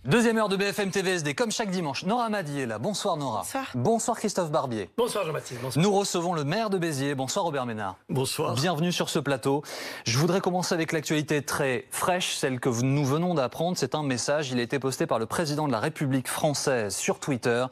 Deuxième heure de BFM TVSD, comme chaque dimanche. Nora Madi est là. Bonsoir Nora. Bonsoir. Bonsoir Christophe Barbier. Bonsoir Jean-Baptiste. Bonsoir. Nous recevons le maire de Béziers. Bonsoir Robert Ménard. Bonsoir. Bienvenue sur ce plateau. Je voudrais commencer avec l'actualité très fraîche, celle que nous venons d'apprendre. C'est un message, il a été posté par le président de la République française sur Twitter.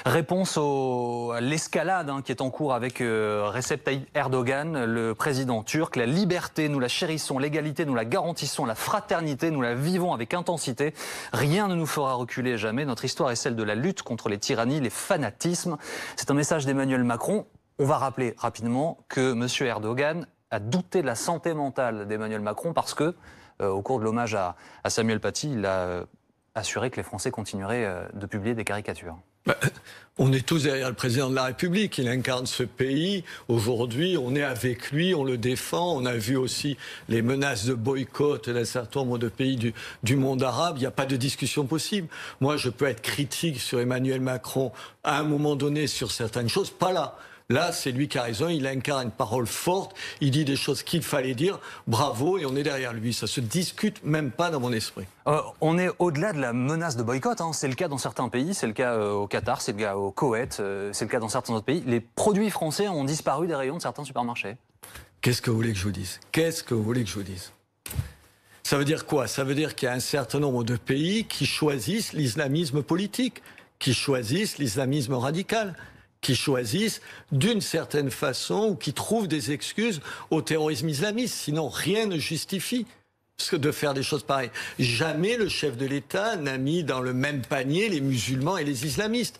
Réponse à l'escalade qui est en cours avec Recep Tayyip Erdogan, le président turc. La liberté, nous la chérissons. L'égalité, nous la garantissons. La fraternité, nous la vivons avec intensité. Rien ne nous fera reculer jamais. Notre histoire est celle de la lutte contre les tyrannies, les fanatismes. C'est un message d'Emmanuel Macron. On va rappeler rapidement que M. Erdogan a douté de la santé mentale d'Emmanuel Macron parce que, au cours de l'hommage à Samuel Paty, il a assuré que les Français continueraient de publier des caricatures. On est tous derrière le président de la République, il incarne ce pays. Aujourd'hui, on est avec lui, on le défend. On a vu aussi les menaces de boycott d'un certain nombre de pays du monde arabe. Il n'y a pas de discussion possible. Moi, je peux être critique sur Emmanuel Macron à un moment donné sur certaines choses, pas là. Là, c'est lui qui a raison, il incarne une parole forte, il dit des choses qu'il fallait dire, bravo, et on est derrière lui. Ça se discute même pas dans mon esprit. On est au-delà de la menace de boycott, c'est le cas dans certains pays, c'est le cas au Qatar, c'est le cas au Koweït, c'est le cas dans certains autres pays. Les produits français ont disparu des rayons de certains supermarchés. Qu'est-ce que vous voulez que je vous dise? Qu'est-ce que vous voulez que je vous dise? Ça veut dire quoi? Ça veut dire qu'il y a un certain nombre de pays qui choisissent l'islamisme politique, qui choisissent l'islamisme radical, qui choisissent d'une certaine façon ou qui trouvent des excuses au terrorisme islamiste. Sinon, rien ne justifie de faire des choses pareilles. Jamais le chef de l'État n'a mis dans le même panier les musulmans et les islamistes.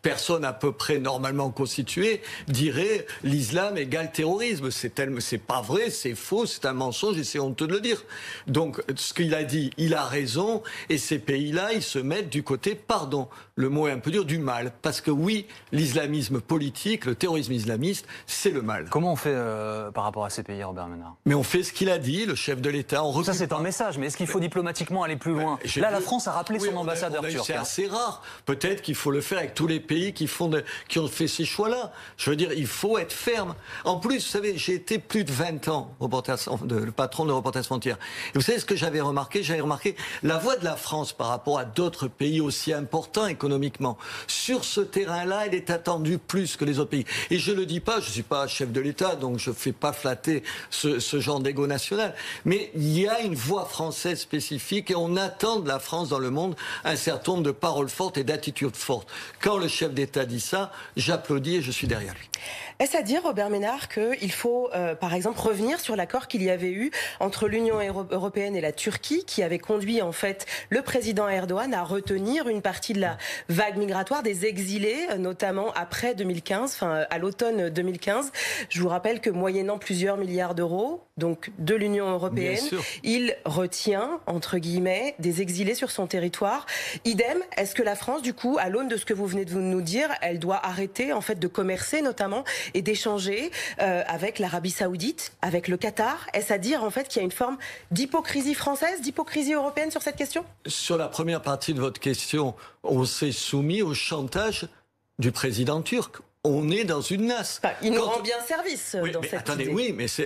Personne à peu près normalement constituée dirait l'islam égale terrorisme. C'est pas vrai, c'est faux, c'est un mensonge et c'est honteux de le dire. Donc, ce qu'il a dit, il a raison et ces pays-là, ils se mettent du côté, pardon, le mot est un peu dur, du mal. Parce que oui, l'islamisme politique, le terrorisme islamiste, c'est le mal. Comment on fait par rapport à ces pays, Robert Ménard? Mais on fait ce qu'il a dit, le chef de l'État. Ça, c'est un message, mais est-ce qu'il faut diplomatiquement aller plus loin? Là, la France a rappelé son ambassadeur turc. C'est assez rare. Peut-être qu'il faut le faire avec tous les pays qui ont fait ces choix-là. Je veux dire, il faut être ferme. En plus, vous savez, j'ai été plus de 20 ans le patron de Reporters sans frontières. Et vous savez ce que j'avais remarqué? J'avais remarqué la voix de la France par rapport à d'autres pays aussi importants économiquement. Sur ce terrain-là, elle est attendue plus que les autres pays. Et je le dis pas, je suis pas chef de l'État, donc je fais pas flatter ce genre d'ego national. Mais il y a une voix française spécifique et on attend de la France dans le monde un certain nombre de paroles fortes et d'attitudes fortes. Quand le chef d'État dit ça, j'applaudis et je suis derrière lui. Est-ce à dire, Robert Ménard, qu'il faut, par exemple, revenir sur l'accord qu'il y avait eu entre l'Union européenne et la Turquie, qui avait conduit, en fait, le président Erdogan à retenir une partie de la vague migratoire des exilés, notamment après 2015, enfin, à l'automne 2015. Je vous rappelle que, moyennant plusieurs milliards d'euros, donc de l'Union européenne, il retient, entre guillemets, des exilés sur son territoire. Idem, est-ce que la France, du coup, à l'aune de ce que vous venez de nous dire, elle doit arrêter, en fait, de commercer, notamment, et d'échanger avec l'Arabie Saoudite, avec le Qatar? Est-ce à dire en fait qu'il y a une forme d'hypocrisie française, d'hypocrisie européenne sur cette question? Sur la première partie de votre question, on s'est soumis au chantage du président turc. On est dans une nasse. Enfin, il nous rend bien service dans cette idée.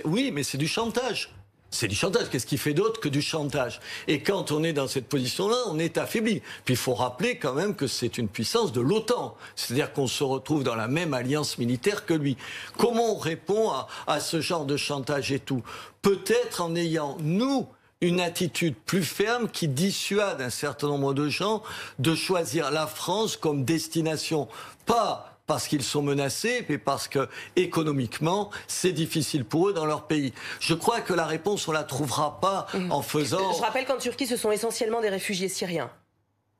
Oui, mais c'est du chantage. C'est du chantage. Qu'est-ce qui fait d'autre que du chantage? Et quand on est dans cette position-là, on est affaibli. Puis il faut rappeler quand même que c'est une puissance de l'OTAN. C'est-à-dire qu'on se retrouve dans la même alliance militaire que lui. Comment on répond à ce genre de chantage et tout? Peut-être en ayant, nous, une attitude plus ferme qui dissuade un certain nombre de gens de choisir la France comme destination. Pas parce qu'ils sont menacés, mais parce que économiquement, c'est difficile pour eux dans leur pays. Je crois que la réponse, on la trouvera pas en faisant... Je rappelle qu'en Turquie, ce sont essentiellement des réfugiés syriens,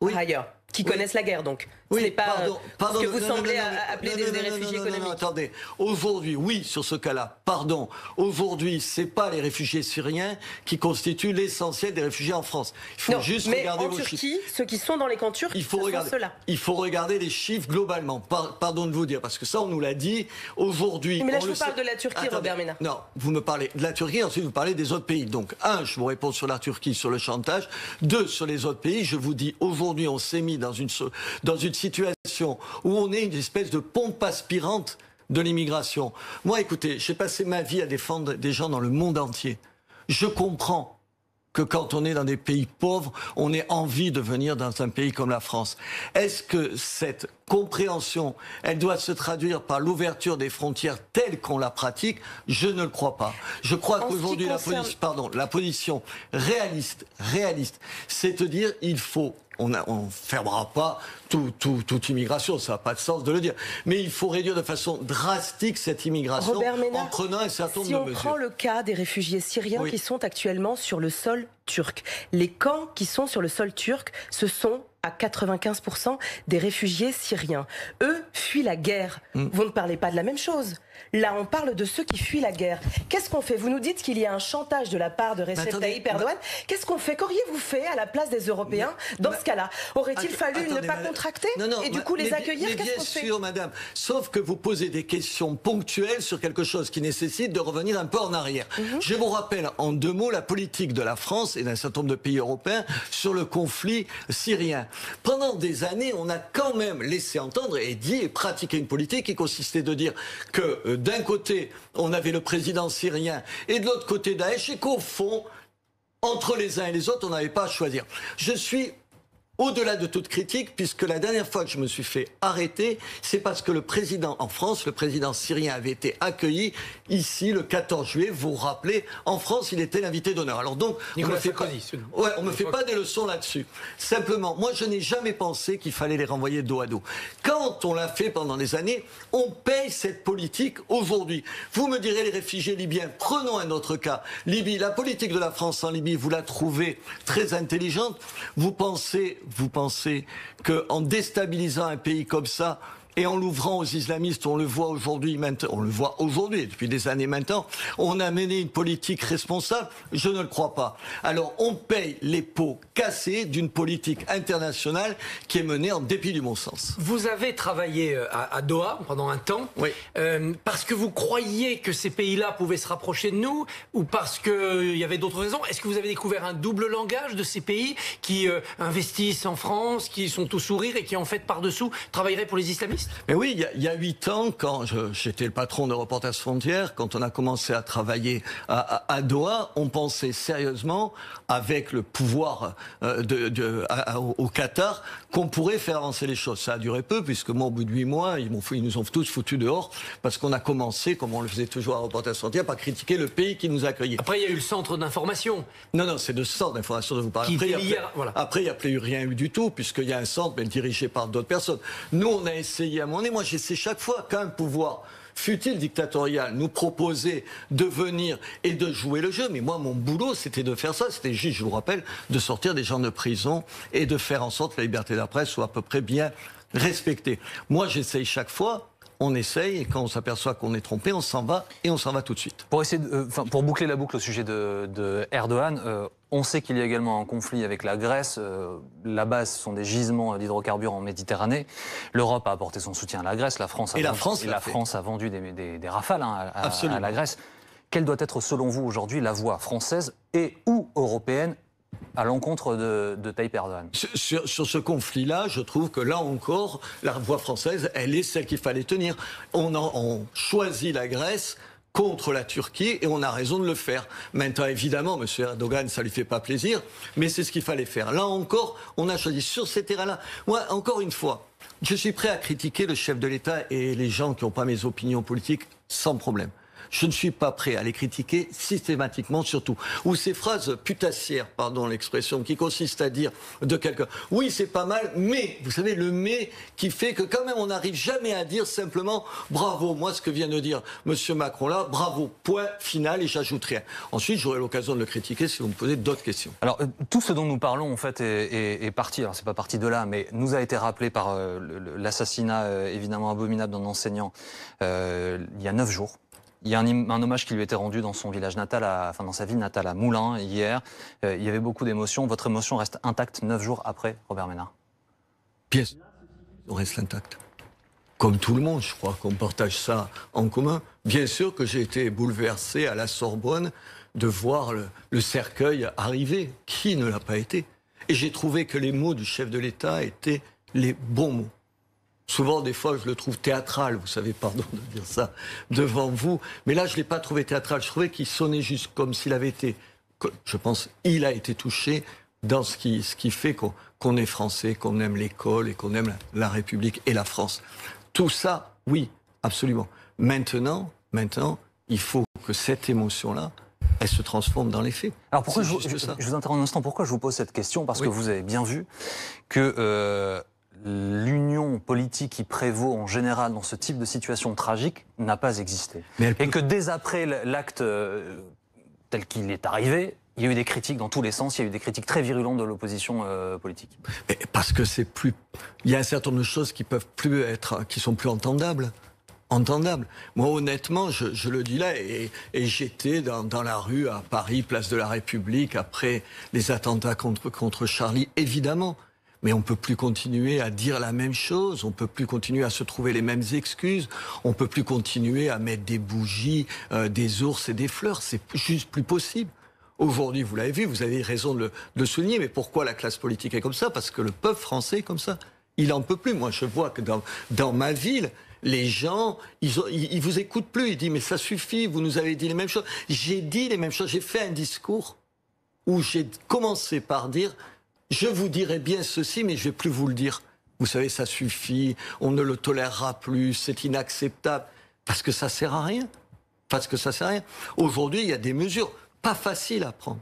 par ailleurs, qui connaissent la guerre, donc. Ce n'est pas ce que vous semblez appeler des réfugiés économiques. Non, attendez. Aujourd'hui, oui, sur ce cas-là, pardon. Aujourd'hui, c'est pas les réfugiés syriens qui constituent l'essentiel des réfugiés en France. Il faut juste regarder vos chiffres. Mais en Turquie, ceux qui sont dans les camps turcs, ce sont ceux-là. Il faut regarder les chiffres globalement. Pardon de vous dire, parce que ça, on nous l'a dit. Aujourd'hui... Mais là, je vous parle de la Turquie, Robert Ménard. Non, vous me parlez de la Turquie, ensuite vous parlez des autres pays. Donc, je vous réponds sur la Turquie, sur le chantage. 2, sur les autres pays. Je vous dis, aujourd'hui, on s'est mis dans une situation où on est une espèce de pompe aspirante de l'immigration. Moi, écoutez, j'ai passé ma vie à défendre des gens dans le monde entier. Je comprends que quand on est dans des pays pauvres, on ait envie de venir dans un pays comme la France. Est-ce que cette compréhension, elle doit se traduire par l'ouverture des frontières telle qu'on la pratique? Je ne le crois pas. Je crois qu'aujourd'hui, la position réaliste, c'est de dire il faut... On ne fermera pas toute immigration, ça n'a pas de sens de le dire. Mais il faut réduire de façon drastique cette immigration en prenant un certain nombre de mesures. Si on prend le cas des réfugiés syriens qui sont actuellement sur le sol turc, les camps qui sont sur le sol turc, ce sont à 95% des réfugiés syriens. Eux fuient la guerre. Vous ne parlez pas de la même chose. Là, on parle de ceux qui fuient la guerre. Qu'est-ce qu'on fait? Vous nous dites qu'il y a un chantage de la part de Recep Tayyip Erdogan. Qu'est-ce qu'on fait? Qu'auriez-vous fait à la place des Européens dans ce cas-là? Aurait-il fallu ne pas contracter et du coup les accueillir? Qu'est-ce qu'on fait? Bien sûr, madame. Sauf que vous posez des questions ponctuelles sur quelque chose qui nécessite de revenir un peu en arrière. Je vous rappelle en 2 mots la politique de la France et d'un certain nombre de pays européens sur le conflit syrien. Pendant des années, on a quand même laissé entendre et dit et pratiqué une politique qui consistait de dire que d'un côté, on avait le président syrien et de l'autre côté Daesh et qu'au fond, entre les uns et les autres, on n'avait pas à choisir. Je suis au-delà de toute critique, puisque la dernière fois que je me suis fait arrêter, c'est parce que le président en France, le président syrien avait été accueilli ici le 14 juillet. Vous vous rappelez, en France, il était l'invité d'honneur. Alors donc, on me fait pas des leçons là-dessus. Simplement, moi, je n'ai jamais pensé qu'il fallait les renvoyer dos à dos. Quand on l'a fait pendant des années, on paye cette politique aujourd'hui. Vous me direz les réfugiés libyens. Prenons un autre cas. Libye, la politique de la France en Libye, vous la trouvez très intelligente. Vous pensez qu'en déstabilisant un pays comme ça, et en l'ouvrant aux islamistes, on le voit aujourd'hui, depuis des années maintenant, on a mené une politique responsable? Je ne le crois pas. Alors on paye les pots cassés d'une politique internationale qui est menée en dépit du bon sens. Vous avez travaillé à Doha pendant un temps, parce que vous croyiez que ces pays-là pouvaient se rapprocher de nous, ou parce qu'il y avait d'autres raisons? Est-ce que vous avez découvert un double langage de ces pays qui investissent en France, qui sont tout sourire et qui en fait par-dessous travailleraient pour les islamistes? Mais oui, il y a 8 ans, quand j'étais le patron de Reporters sans frontières, quand on a commencé à travailler à Doha, on pensait sérieusement, avec le pouvoir au Qatar, qu'on pourrait faire avancer les choses. Ça a duré peu, puisque moi, au bout de 8 mois, ils nous ont tous foutus dehors, parce qu'on a commencé, comme on le faisait toujours à Reporters sans frontières, par critiquer le pays qui nous accueillait. Après, il y a eu le centre d'information. Non, c'est de ce centre d'information dont vous parlez. Après, il n'y a plus rien eu du tout, puisqu'il y a un centre, mais dirigé par d'autres personnes. Nous, on a essayé à un moment donné, moi j'essaie chaque fois qu'un pouvoir, fût-il dictatorial, nous proposait de venir et de jouer le jeu. Mais moi, mon boulot, c'était de faire ça. C'était juste, je vous rappelle, de sortir des gens de prison et de faire en sorte que la liberté de la presse soit à peu près bien respectée. Moi, j'essaye chaque fois. On essaye et quand on s'aperçoit qu'on est trompé, on s'en va et on s'en va tout de suite. Pour boucler la boucle au sujet de Erdogan, on sait qu'il y a également un conflit avec la Grèce. Là-bas, ce sont des gisements d'hydrocarbures en Méditerranée. L'Europe a apporté son soutien à la Grèce. La France a vendu des rafales à la Grèce. Quelle doit être, selon vous, aujourd'hui, la voie française et ou européenne à l'encontre de Tayyip Erdogan? Sur ce conflit-là, je trouve que là encore, la voie française, elle est celle qu'il fallait tenir. On choisit la Grèce contre la Turquie et on a raison de le faire. Maintenant, évidemment, M. Erdogan, ça lui fait pas plaisir, mais c'est ce qu'il fallait faire. Là encore, on a choisi sur ces terrains-là. Moi, encore une fois, je suis prêt à critiquer le chef de l'État et les gens qui n'ont pas mes opinions politiques sans problème. Je ne suis pas prêt à les critiquer systématiquement, surtout. Ou ces phrases putassières, pardon l'expression, qui consistent à dire de quelqu'un, oui, c'est pas mal, mais, vous savez, le mais qui fait que quand même on n'arrive jamais à dire simplement bravo. Moi, ce que vient de dire M. Macron là, bravo, point final, et j'ajoute rien. Ensuite, j'aurai l'occasion de le critiquer si vous me posez d'autres questions. Alors, tout ce dont nous parlons, en fait, est parti, alors c'est pas parti de là, mais nous a été rappelé par l'assassinat évidemment abominable d'un enseignant il y a 9 jours. Il y a un hommage qui lui a été rendu dans son village natal, dans sa ville natale à Moulins, hier. Il y avait beaucoup d'émotions. Votre émotion reste intacte 9 jours après, Robert Ménard? Bien sûr, on reste intact. Comme tout le monde, je crois qu'on partage ça en commun. Bien sûr que j'ai été bouleversé à la Sorbonne de voir le cercueil arriver. Qui ne l'a pas été? Et j'ai trouvé que les mots du chef de l'État étaient les bons mots. Souvent, des fois, je le trouve théâtral, vous savez, pardon de dire ça devant vous. Mais là, je ne l'ai pas trouvé théâtral. Je trouvais qu'il sonnait juste comme s'il avait été je pense, il a été touché dans ce qui fait qu'on est français, qu'on aime l'école et qu'on aime la République et la France. Tout ça, oui, absolument. Maintenant, il faut que cette émotion-là, elle se transforme dans les faits. Alors pourquoi je vous interromps un instant, pourquoi je vous pose cette question? Parce que vous avez bien vu que l'union politique qui prévaut en général dans ce type de situation tragique n'a pas existé. Et que dès après l'acte tel qu'il est arrivé, il y a eu des critiques dans tous les sens, il y a eu des critiques très virulentes de l'opposition politique. Mais parce que il y a un certain nombre de choses qui sont plus entendables. Moi, honnêtement, je le dis là, et j'étais dans la rue à Paris, place de la République, après les attentats contre Charlie, évidemment. Mais on ne peut plus continuer à dire la même chose, on ne peut plus continuer à se trouver les mêmes excuses, on ne peut plus continuer à mettre des bougies, des ours et des fleurs, c'est juste plus possible. Aujourd'hui, vous l'avez vu, vous avez raison de le souligner, mais pourquoi la classe politique est comme ça? Parce que le peuple français est comme ça. Il n'en peut plus. Moi, je vois que dans ma ville, les gens, ils vous écoutent plus. Ils disent, mais ça suffit, vous nous avez dit les mêmes choses. J'ai dit les mêmes choses. J'ai fait un discours où j'ai commencé par dire, je vous dirai bien ceci, mais je vais plus vous le dire. Vous savez, ça suffit, on ne le tolérera plus, c'est inacceptable. Parce que ça sert à rien. Aujourd'hui, il y a des mesures pas faciles à prendre.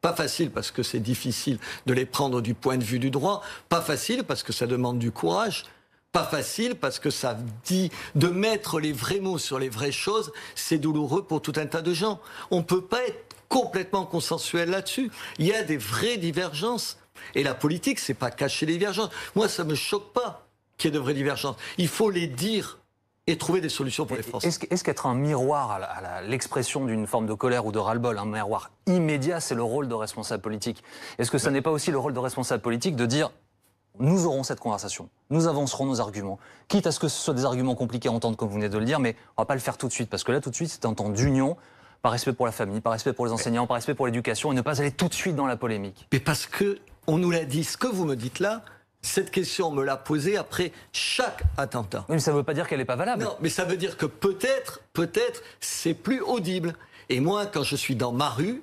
Pas facile parce que c'est difficile de les prendre du point de vue du droit. Pas facile parce que ça demande du courage. Pas facile parce que ça dit de mettre les vrais mots sur les vraies choses. C'est douloureux pour tout un tas de gens. On ne peut pas être complètement consensuel là-dessus. Il y a des vraies divergences. Et la politique, c'est pas cacher les divergences. Moi, ça me choque pas qu'il y ait de vraies divergences. Il faut les dire et trouver des solutions pour les Français. Est-ce qu'être un miroir à l'expression d'une forme de colère ou de ras-le-bol, un miroir immédiat, c'est le rôle de responsable politique? Est-ce que ça n'est pas aussi le rôle de responsable politique de dire nous aurons cette conversation, nous avancerons nos arguments, quitte à ce que ce soit des arguments compliqués à entendre comme vous venez de le dire, mais on ne va pas le faire tout de suite, parce que là tout de suite c'est un temps d'union, par respect pour la famille, par respect pour les enseignants, par respect pour l'éducation, et ne pas aller tout de suite dans la polémique. Mais parce que on nous l'a dit, ce que vous me dites là, cette question, on me l'a posée après chaque attentat. Oui, mais ça ne veut pas dire qu'elle n'est pas valable. Non, mais ça veut dire que peut-être, c'est plus audible. Et moi, quand je suis dans ma rue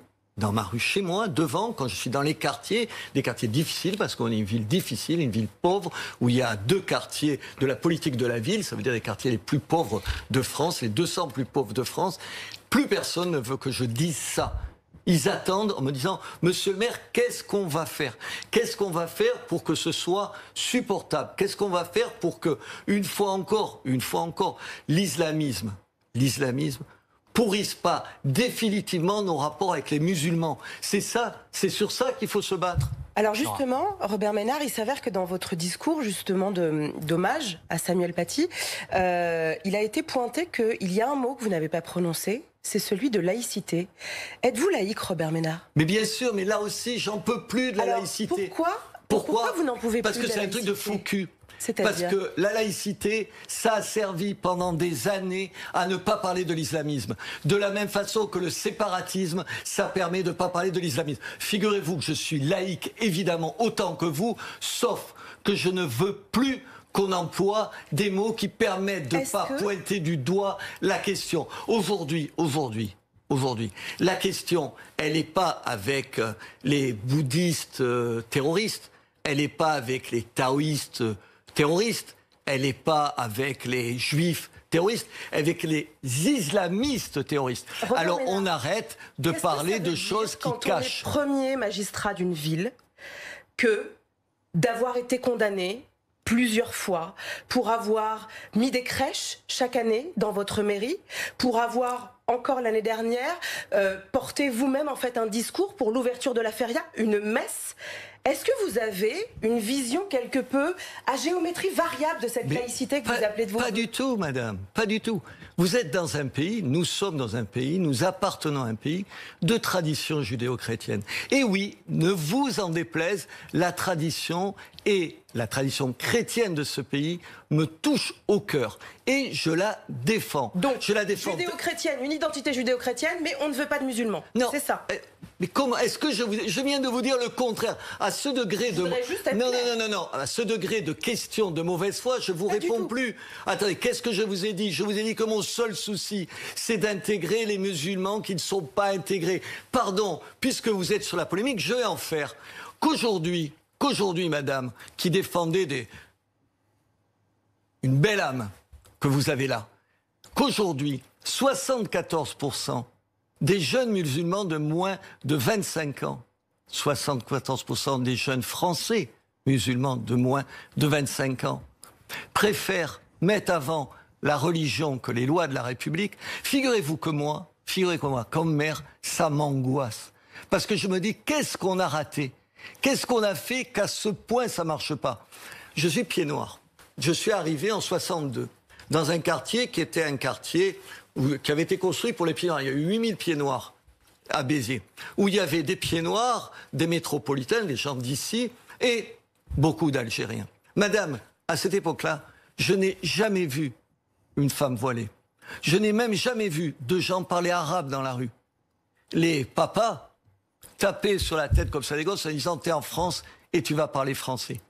chez moi, devant, quand je suis dans les quartiers, des quartiers difficiles, parce qu'on est une ville difficile, une ville pauvre, où il y a 2 quartiers de la politique de la ville, ça veut dire les quartiers les plus pauvres de France, les 200 plus pauvres de France, plus personne ne veut que je dise ça. Ils attendent en me disant, monsieur le maire, qu'est-ce qu'on va faire? Qu'est-ce qu'on va faire pour que ce soit supportable? Qu'est-ce qu'on va faire pour que, une fois encore, l'islamisme pourrisse pas définitivement nos rapports avec les musulmans? C'est sur ça qu'il faut se battre. Alors justement, Robert Ménard, il s'avère que dans votre discours justement d'hommage à Samuel Paty, il a été pointé qu'il y a un mot que vous n'avez pas prononcé, c'est celui de laïcité. Êtes-vous laïque, Robert Ménard? Mais bien sûr, mais là aussi, j'en peux plus de la laïcité. Pourquoi vous n'en pouvez plus? Parce que c'est un truc de faux cul. Parce que la laïcité, ça a servi pendant des années à ne pas parler de l'islamisme. De la même façon que le séparatisme, ça permet de ne pas parler de l'islamisme. Figurez-vous que je suis laïque, évidemment, autant que vous, sauf que je ne veux plus qu'on emploie des mots qui permettent de ne pas pointer du doigt la question. Aujourd'hui, la question, elle n'est pas avec les bouddhistes terroristes, elle n'est pas avec les taoïstes terroristes, elle n'est pas avec les juifs terroristes, avec les islamistes terroristes. Alors on arrête de parler de choses qui cachent. Quand on est premier magistrat d'une ville, que d'avoir été condamné plusieurs fois pour avoir mis des crèches chaque année dans votre mairie, pour avoir encore l'année dernière porté vous-même en fait un discours pour l'ouverture de la feria, une messe. Est-ce que vous avez une vision quelque peu à géométrie variable de cette laïcité que vous appelez de vos voeux? Pas du tout, madame, pas du tout. Vous êtes dans un pays, nous sommes dans un pays, nous appartenons à un pays de tradition judéo-chrétienne. Et oui, ne vous en déplaise, la tradition chrétienne de ce pays me touche au cœur. Et je la défends. Donc, je la défends. Judéo-chrétienne, une identité judéo-chrétienne, mais on ne veut pas de musulmans. Non. C'est ça. Mais comment est-ce que je viens de vous dire le contraire? À ce degré de non, à ce degré de question de mauvaise foi, je vous réponds plus. Attendez, qu'est-ce que je vous ai dit? Je vous ai dit que mon seul souci, c'est d'intégrer les musulmans qui ne sont pas intégrés. Pardon, puisque vous êtes sur la polémique, je vais en faire. Qu'aujourd'hui, madame, qui défendait une belle âme que vous avez là, qu'aujourd'hui, 74% des jeunes musulmans de moins de 25 ans, 74% des jeunes français musulmans de moins de 25 ans, préfèrent mettre avant la religion que les lois de la République. Figurez-vous que moi, comme maire, ça m'angoisse. Parce que je me dis, qu'est-ce qu'on a raté? Qu'est-ce qu'on a fait qu'à ce point ça marche pas? Je suis pied noir. Je suis arrivé en 62 dans un quartier qui était un quartier qui avait été construit pour les pieds noirs. Il y a eu 8000 pieds noirs à Béziers, où il y avait des pieds noirs, des métropolitains, des gens d'ici, et beaucoup d'Algériens. Madame, à cette époque-là, je n'ai jamais vu une femme voilée. Je n'ai même jamais vu de gens parler arabe dans la rue. Les papas tapaient sur la tête comme ça des gosses en disant « t'es en France et tu vas parler français ».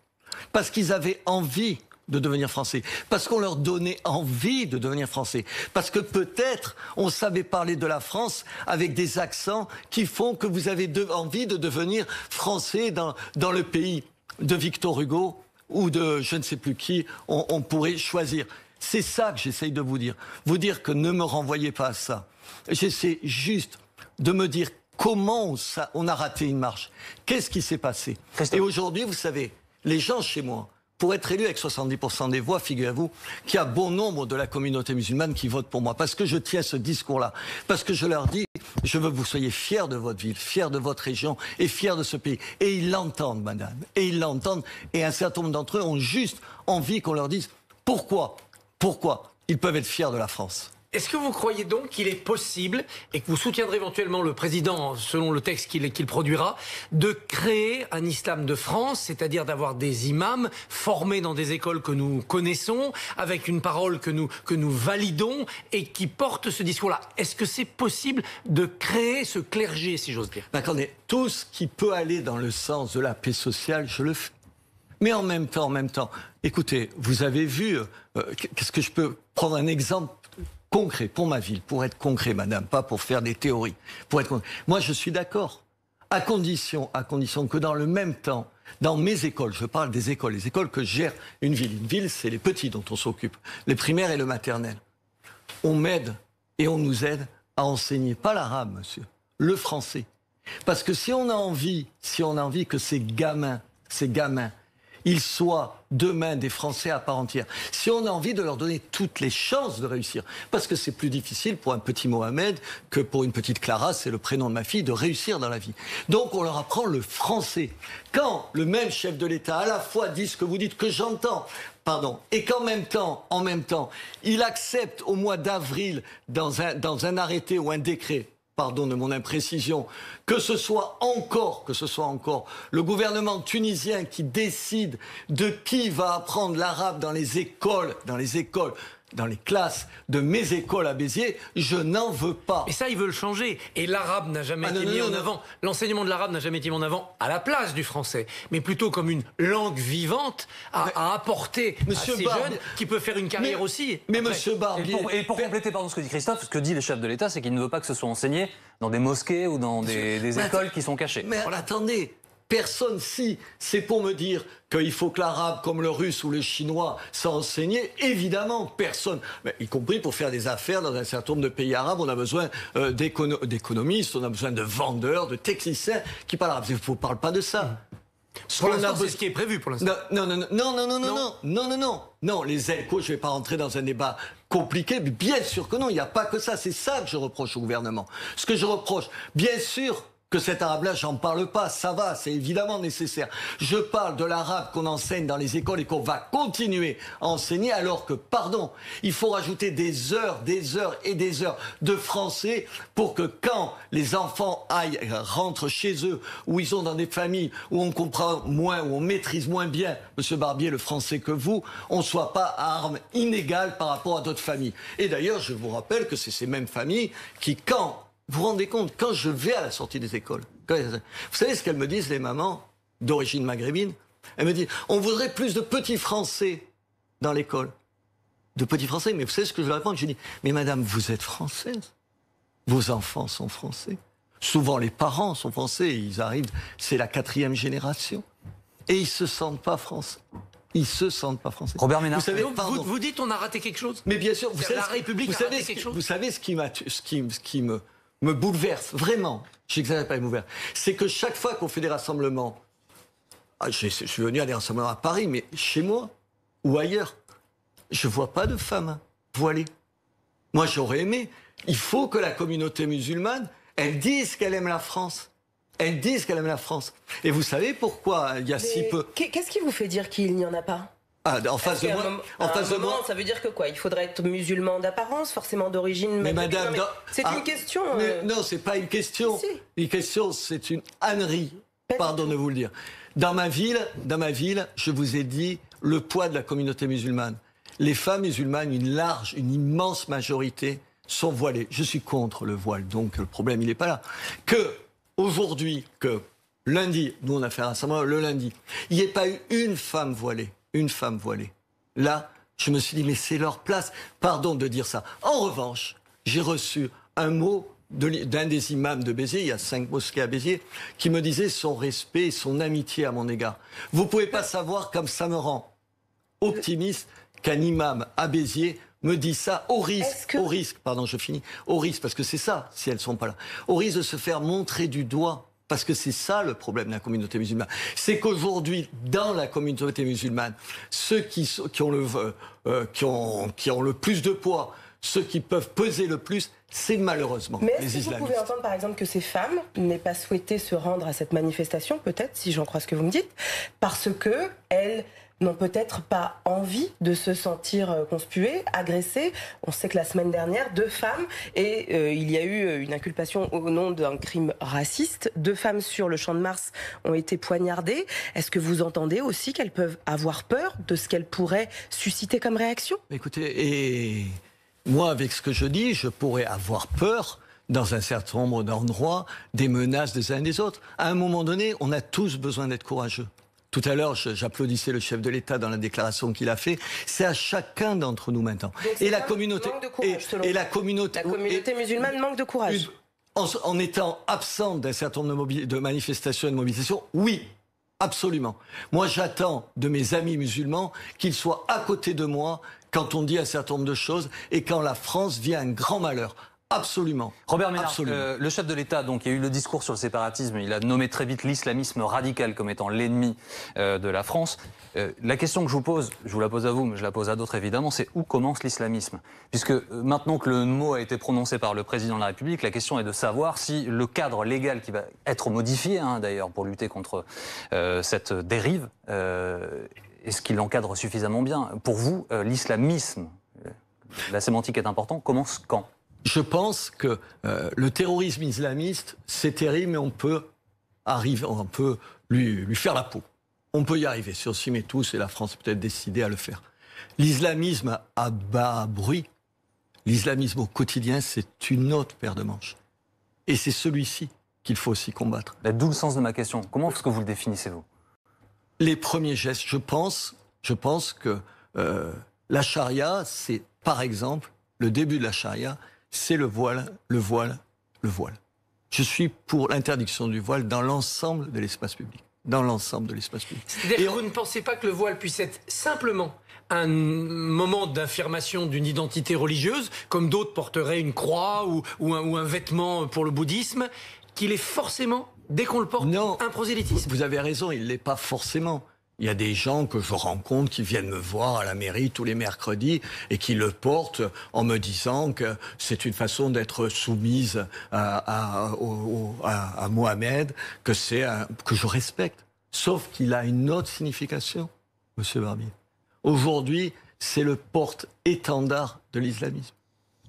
Parce qu'ils avaient envie de devenir français, parce qu'on leur donnait envie de devenir français, parce que peut-être on savait parler de la France avec des accents qui font que vous avez envie de devenir français dans le pays de Victor Hugo ou de je ne sais plus qui, on pourrait choisir. C'est ça que j'essaye de vous dire que ne me renvoyez pas à ça. J'essaie juste de me dire comment on a raté une marche. Qu'est-ce qui s'est passé? Et aujourd'hui, vous savez, les gens chez moi, pour être élu avec 70% des voix, figurez-vous qu'il y a bon nombre de la communauté musulmane qui votent pour moi. Parce que je tiens ce discours-là. Parce que je leur dis, je veux que vous soyez fiers de votre ville, fiers de votre région et fiers de ce pays. Et ils l'entendent, madame. Et ils l'entendent. Et un certain nombre d'entre eux ont juste envie qu'on leur dise pourquoi ils peuvent être fiers de la France. Est-ce que vous croyez donc qu'il est possible, et que vous soutiendrez éventuellement le président, selon le texte qu'il produira, de créer un islam de France, c'est-à-dire d'avoir des imams formés dans des écoles que nous connaissons, avec une parole que nous validons, et qui portent ce discours-là? Est-ce que c'est possible de créer ce clergé, si j'ose dire? Attendez, tout ce qui peut aller dans le sens de la paix sociale, je le fais. Mais en même temps, écoutez, vous avez vu, qu'est-ce que je peux prendre un exemple concret pour ma ville, pour être concret, madame, pas pour faire des théories. Pour être concret. Moi, je suis d'accord, à condition que dans le même temps, dans mes écoles, je parle des écoles, les écoles que gère une ville. Une ville, c'est les petits dont on s'occupe, les primaires et le maternel. On m'aide et on nous aide à enseigner, pas l'arabe, monsieur, le français. Parce que si on a envie que ces gamins, ils soient demain des Français à part entière. Si on a envie de leur donner toutes les chances de réussir, parce que c'est plus difficile pour un petit Mohamed que pour une petite Clara, c'est le prénom de ma fille, de réussir dans la vie. Donc on leur apprend le français. Quand le même chef de l'État à la fois dit ce que vous dites, que j'entends, et qu'en même temps, il accepte au mois d'avril dans un arrêté ou un décret, pardon de mon imprécision, que ce soit encore le gouvernement tunisien qui décide de qui va apprendre l'arabe dans les écoles, dans les classes de mes écoles à Béziers, je n'en veux pas. Et ça, ils veulent changer. Et l'arabe n'a jamais été mis en avant. L'enseignement de l'arabe n'a jamais été mis en avant à la place du français, mais plutôt comme une langue vivante à apporter à ces jeunes qui peuvent faire une carrière aussi. Mais monsieur Barbier... Et pour compléter ce que dit Christophe, ce que dit le chef de l'État, c'est qu'il ne veut pas que ce soit enseigné dans des mosquées ou dans des écoles qui sont cachées. Mais attendez, personne, si c'est pour me dire qu'il faut que l'arabe, comme le russe ou le chinois, soit enseigné, évidemment, personne. Mais y compris pour faire des affaires dans un certain nombre de pays arabes, on a besoin d'économistes, on a besoin de vendeurs, de techniciens qui parlent arabe. Je ne vous parle pas de ça. Pour l'instant, c'est ce qui est prévu pour l'instant. Non, les ELCO, je ne vais pas rentrer dans un débat compliqué, mais bien sûr que non, il n'y a pas que ça. C'est ça que je reproche au gouvernement. Ce que je reproche, bien sûr, que cet arabe-là, j'en parle pas, ça va, c'est évidemment nécessaire. Je parle de l'arabe qu'on enseigne dans les écoles et qu'on va continuer à enseigner, alors que, il faut rajouter des heures et des heures de français pour que quand les enfants rentrent chez eux, où ils sont dans des familles où on comprend moins, où on maîtrise moins bien, monsieur Barbier, le français que vous, on soit pas à armes inégales par rapport à d'autres familles. Et d'ailleurs, je vous rappelle que c'est ces mêmes familles qui, vous vous rendez compte, quand je vais à la sortie des écoles, Vous savez ce qu'elles me disent, les mamans d'origine maghrébine? Elles me disent, on voudrait plus de petits Français dans l'école. De petits Français, mais vous savez ce que je leur réponds? Je dis, mais madame, vous êtes française. Vos enfants sont français. Souvent, les parents sont français, ils arrivent, c'est la 4e génération. Et ils se sentent pas français. Ils se sentent pas français. Robert Ménard. Vous dites on a raté quelque chose? Mais bien sûr, la République a raté quelque chose. Vous savez ce qui me bouleverse, vraiment, j'exagère pas, me bouleverse, c'est que chaque fois qu'on fait des rassemblements, je suis venu à des rassemblements à Paris, mais chez moi ou ailleurs, je vois pas de femmes voilées. Moi, j'aurais aimé. Il faut que la communauté musulmane, elle dise qu'elle aime la France. Elles disent qu'elle aime la France. Et vous savez pourquoi il y a si peu... Qu'est-ce qui vous fait dire qu'il n'y en a pas? En face de moi, ça veut dire que quoi? Il faudrait être musulman d'apparence, forcément d'origine. Mais madame, c'est une question. Non, c'est pas une question. Si. Une question, c'est une ânnerie. Pardon de vous le dire. Dans ma ville, je vous ai dit le poids de la communauté musulmane. Les femmes musulmanes, une immense majorité, sont voilées. Je suis contre le voile, donc le problème, il n'est pas là. Aujourd'hui, que lundi, nous on a fait un rassemblement le lundi, il n'y ait pas eu une femme voilée. Là, je me suis dit, mais c'est leur place. Pardon de dire ça. En revanche, j'ai reçu un mot d'un des imams de Béziers, il y a 5 mosquées à Béziers, qui me disait son respect et son amitié à mon égard. Vous ne pouvez pas savoir comme ça me rend optimiste qu'un imam à Béziers me dit ça au risque, parce que c'est ça, si elles ne sont pas là, au risque de se faire montrer du doigt. Parce que c'est ça le problème de la communauté musulmane. C'est qu'aujourd'hui, dans la communauté musulmane, ceux qui ont le plus de poids, ceux qui peuvent peser le plus, c'est malheureusement les islamistes. Mais est-ce que vous pouvez entendre par exemple que ces femmes n'aient pas souhaité se rendre à cette manifestation, peut-être, si j'en crois ce que vous me dites, parce que elles n'ont peut-être pas envie de se sentir conspuées, agressées. On sait que la semaine dernière, 2 femmes, et il y a eu une inculpation au nom d'un crime raciste, 2 femmes sur le Champ de Mars ont été poignardées. Est-ce que vous entendez aussi qu'elles peuvent avoir peur de ce qu'elles pourraient susciter comme réaction? Écoutez, et moi, avec ce que je dis, je pourrais avoir peur dans un certain nombre d'endroits des menaces des uns et des autres. À un moment donné, on a tous besoin d'être courageux. Tout à l'heure, j'applaudissais le chef de l'État dans la déclaration qu'il a fait. C'est à chacun d'entre nous maintenant. Et la communauté, la communauté musulmane manque de courage. En étant absente d'un certain nombre de manifestations et de mobilisations, oui, absolument. Moi, j'attends de mes amis musulmans qu'ils soient à côté de moi quand on dit un certain nombre de choses et quand la France vit un grand malheur. Absolument. Robert Ménard, le chef de l'État, donc, il y a eu le discours sur le séparatisme, il a nommé très vite l'islamisme radical comme étant l'ennemi de la France. La question que je vous pose, je vous la pose à vous, mais je la pose à d'autres évidemment, c'est où commence l'islamisme? Puisque maintenant que le mot a été prononcé par le président de la République, la question est de savoir si le cadre légal qui va être modifié, d'ailleurs, pour lutter contre cette dérive, est-ce qu'il l'encadre suffisamment bien? Pour vous, l'islamisme, la sémantique est importante, commence quand? Je pense que le terrorisme islamiste, c'est terrible, mais on peut lui faire la peau. On peut y arriver, si on s'y met tous, et la France est peut-être décidée à le faire. L'islamisme à bas bruit, l'islamisme au quotidien, c'est une autre paire de manches. Et c'est celui-ci qu'il faut aussi combattre. D'où le sens de ma question. Comment est-ce que vous le définissez, vous? Les premiers gestes, je pense que la charia, c'est par exemple, le début de la charia, c'est le voile. Je suis pour l'interdiction du voile dans l'ensemble de l'espace public. C'est-à-dire que vous ne pensez pas que le voile puisse être simplement un moment d'affirmation d'une identité religieuse, comme d'autres porteraient une croix ou un vêtement pour le bouddhisme, qu'il est forcément, dès qu'on le porte, un prosélytisme? Vous avez raison, il ne l'est pas forcément. Il y a des gens que je rencontre qui viennent me voir à la mairie tous les mercredis et qui le portent en me disant que c'est une façon d'être soumise à Mohamed, que je respecte. Sauf qu'il a une autre signification, Monsieur Barbier. Aujourd'hui, c'est le porte-étendard de l'islamisme.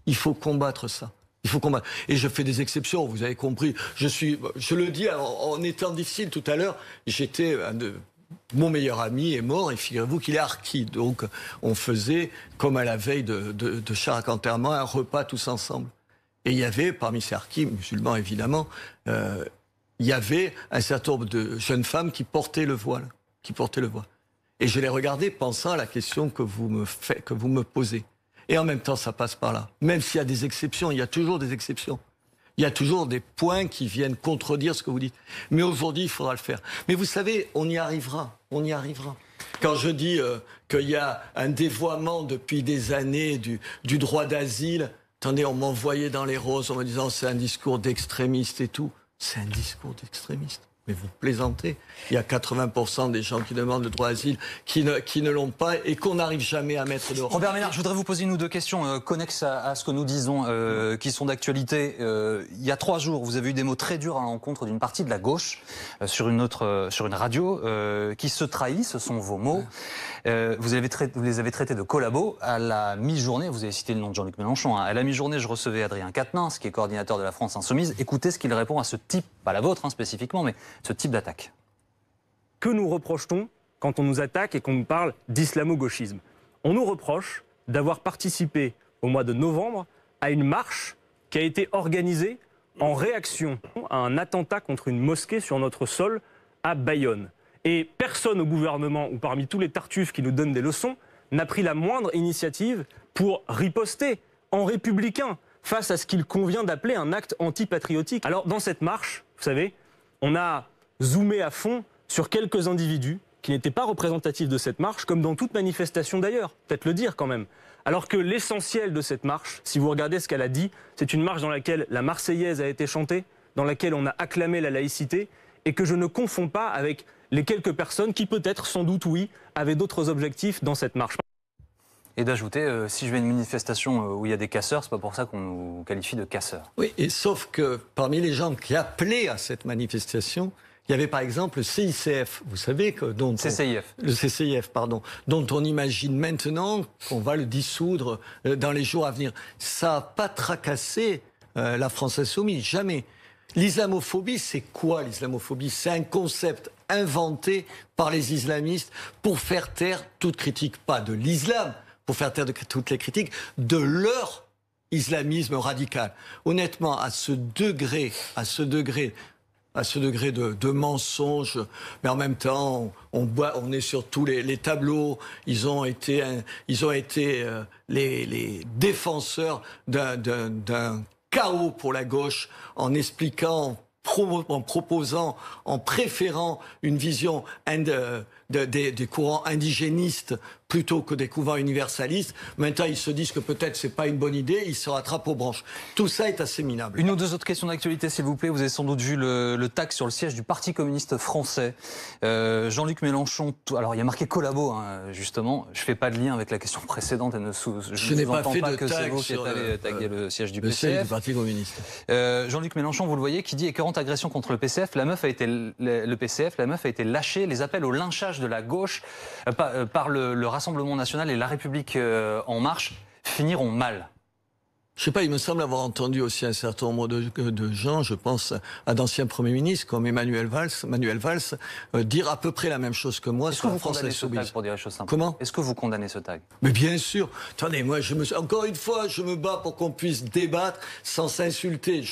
Il faut combattre ça. Et je fais des exceptions, vous avez compris. Je le dis en étant difficile tout à l'heure, mon meilleur ami est mort et figurez-vous qu'il est harki. Donc on faisait, comme à la veille de chaque enterrement, un repas tous ensemble. Et il y avait, parmi ces harkis, musulmans évidemment, il y avait un certain nombre de jeunes femmes qui portaient le voile. Et je les regardais pensant à la question que vous me posez. Et en même temps, ça passe par là. Même s'il y a des exceptions, il y a toujours des exceptions. Il y a toujours des points qui viennent contredire ce que vous dites. Mais aujourd'hui, il faudra le faire. Mais vous savez, on y arrivera. On y arrivera. Quand je dis qu'il y a un dévoiement depuis des années du droit d'asile, attendez, on m'envoyait dans les roses en me disant c'est un discours d'extrémiste et tout. C'est un discours d'extrémiste. Mais vous plaisantez. Il y a 80% des gens qui demandent le droit d'asile qui ne l'ont pas et qu'on n'arrive jamais à mettre dehors. Robert Ménard, je voudrais vous poser une ou deux questions connexes à ce que nous disons, qui sont d'actualité. Il y a 3 jours, vous avez eu des mots très durs à l'encontre d'une partie de la gauche sur une radio qui se trahit, ce sont vos mots. Vous les avez traités de collabos. À la mi-journée, vous avez cité le nom de Jean-Luc Mélenchon, hein. À la mi-journée, je recevais Adrien Quatennens, qui est coordinateur de la France Insoumise. Écoutez ce qu'il répond à ce type, pas la vôtre spécifiquement, mais ce type d'attaque. Que nous reproche-t-on quand on nous attaque et qu'on nous parle d'islamo-gauchisme? On nous reproche d'avoir participé au mois de novembre à une marche qui a été organisée en réaction à un attentat contre une mosquée sur notre sol à Bayonne. Et personne au gouvernement ou parmi tous les tartuffes qui nous donnent des leçons n'a pris la moindre initiative pour riposter en républicain face à ce qu'il convient d'appeler un acte antipatriotique. Alors dans cette marche, vous savez, on a zoomé à fond sur quelques individus qui n'étaient pas représentatifs de cette marche, comme dans toute manifestation d'ailleurs, peut-être le dire quand même. Alors que l'essentiel de cette marche, si vous regardez ce qu'elle a dit, c'est une marche dans laquelle la Marseillaise a été chantée, dans laquelle on a acclamé la laïcité, et que je ne confonds pas avec les quelques personnes qui peut-être, sans doute oui, avaient d'autres objectifs dans cette marche. Et d'ajouter, si je vais à une manifestation où il y a des casseurs, c'est pas pour ça qu'on nous qualifie de casseurs. Oui, et sauf que parmi les gens qui appelaient à cette manifestation, il y avait par exemple le CICF, vous savez, le CCIF, pardon, dont on imagine maintenant qu'on va le dissoudre dans les jours à venir. Ça n'a pas tracassé la France Insoumise, jamais. L'islamophobie, c'est quoi l'islamophobie? C'est un concept inventé par les islamistes pour faire taire toute critique, pas de l'islam, pour faire taire toutes les critiques, de leur islamisme radical. Honnêtement, à ce degré de mensonge, mais en même temps, on est sur tous les tableaux. Ils ont été les défenseurs d'un chaos pour la gauche en expliquant, en proposant, en préférant une vision des courants indigénistes plutôt que des courants universalistes. Maintenant, ils se disent que peut-être c'est pas une bonne idée, ils se rattrapent aux branches. Tout ça est assez minable. Une ou deux autres questions d'actualité, s'il vous plaît. Vous avez sans doute vu le tag sur le siège du Parti communiste français. Jean-Luc Mélenchon, alors il y a marqué collabo, hein, justement. Je fais pas de lien avec la question précédente. Je n'ai pas fait de que c'est tag vous qui êtes allé taguer le siège du PCF. Siège du Parti communiste. Jean-Luc Mélenchon, vous le voyez, qui dit écœurante agression contre le PCF. La meuf a été lâchée. Les appels au lynchage de la gauche par le Rassemblement national et la République en marche finiront mal. Je sais pas, il me semble avoir entendu aussi un certain nombre de gens, je pense à d'anciens premiers ministres comme Manuel Valls, dire à peu près la même chose que moi sur la France Insoumise. Est-ce que vous condamnez ce tag, pour dire les choses simples? Comment? Est-ce que vous condamnez ce tag? Mais bien sûr. Attendez, moi, encore une fois, je me bats pour qu'on puisse débattre sans s'insulter.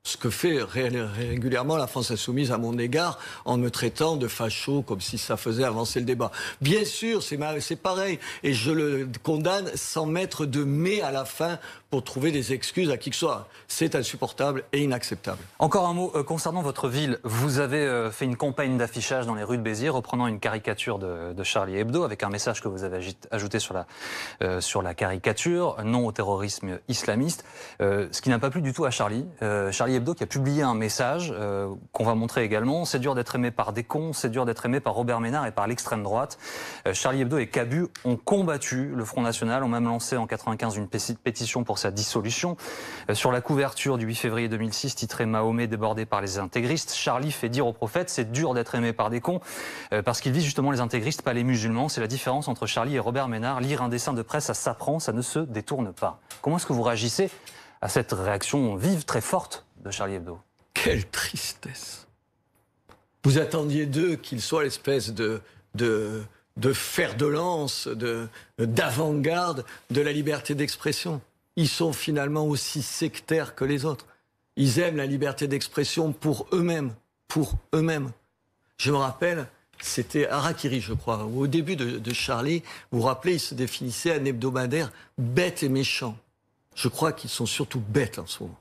Ce que fait régulièrement la France Insoumise à mon égard en me traitant de facho comme si ça faisait avancer le débat. Bien sûr, c'est pareil. Et je le condamne sans mettre de mais à la fin pour trouver des excuses à qui que ce soit. C'est insupportable et inacceptable. Encore un mot concernant votre ville. Vous avez fait une campagne d'affichage dans les rues de Béziers reprenant une caricature de Charlie Hebdo avec un message que vous avez ajouté sur la caricature, non au terrorisme islamiste. Ce qui n'a pas plu du tout à Charlie. Charlie Hebdo qui a publié un message qu'on va montrer également. C'est dur d'être aimé par des cons, c'est dur d'être aimé par Robert Ménard et par l'extrême droite. Charlie Hebdo et Cabu ont combattu le Front National, ont même lancé en 1995 une pétition pour sa dissolution. Sur la couverture du 8 février 2006, titrée Mahomet débordé par les intégristes, Charlie fait dire aux prophètes c'est dur d'être aimé par des cons parce qu'il vise justement les intégristes, pas les musulmans. C'est la différence entre Charlie et Robert Ménard. Lire un dessin de presse, ça s'apprend, ça ne se détourne pas. Comment est-ce que vous réagissez à cette réaction vive, très forte de Charlie Hebdo? Quelle tristesse! Vous attendiez d'eux qu'ils soient l'espèce de fer de lance, d'avant-garde de la liberté d'expression. Ils sont finalement aussi sectaires que les autres. Ils aiment la liberté d'expression pour eux-mêmes. Pour eux-mêmes. Je me rappelle, c'était Harakiri, je crois, où au début de Charlie, vous vous rappelez, il se définissait un hebdomadaire bête et méchant. Je crois qu'ils sont surtout bêtes en ce moment.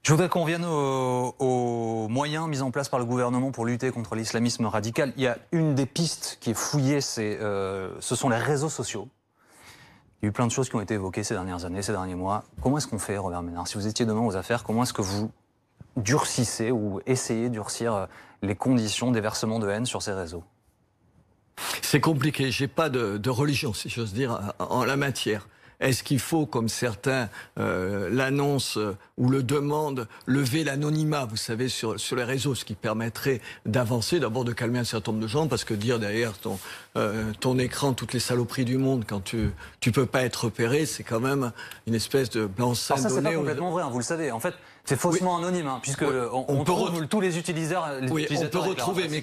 Je voudrais qu'on revienne aux moyens mis en place par le gouvernement pour lutter contre l'islamisme radical. Il y a une des pistes qui est fouillée, ce sont les réseaux sociaux. Il y a eu plein de choses qui ont été évoquées ces dernières années, ces derniers mois. Comment est-ce qu'on fait, Robert Ménard? Si vous étiez demain aux affaires, comment est-ce que vous durcissez ou essayez de durcir les conditions des versements de haine sur ces réseaux? C'est compliqué. J'ai pas de religion, si j'ose dire, en la matière. Est-ce qu'il faut, comme certains l'annoncent ou le demandent, lever l'anonymat, vous savez, sur les réseaux, ce qui permettrait d'avancer, d'abord de calmer un certain nombre de gens, parce que dire derrière ton écran toutes les saloperies du monde quand tu peux pas être repéré, c'est quand même une espèce de blanc-seing donné. Ça, c'est pas complètement vrai, hein, vous le savez. En fait, c'est faussement anonyme, hein, puisque on trouve tous les utilisateurs. Oui, on peut retrouver, mais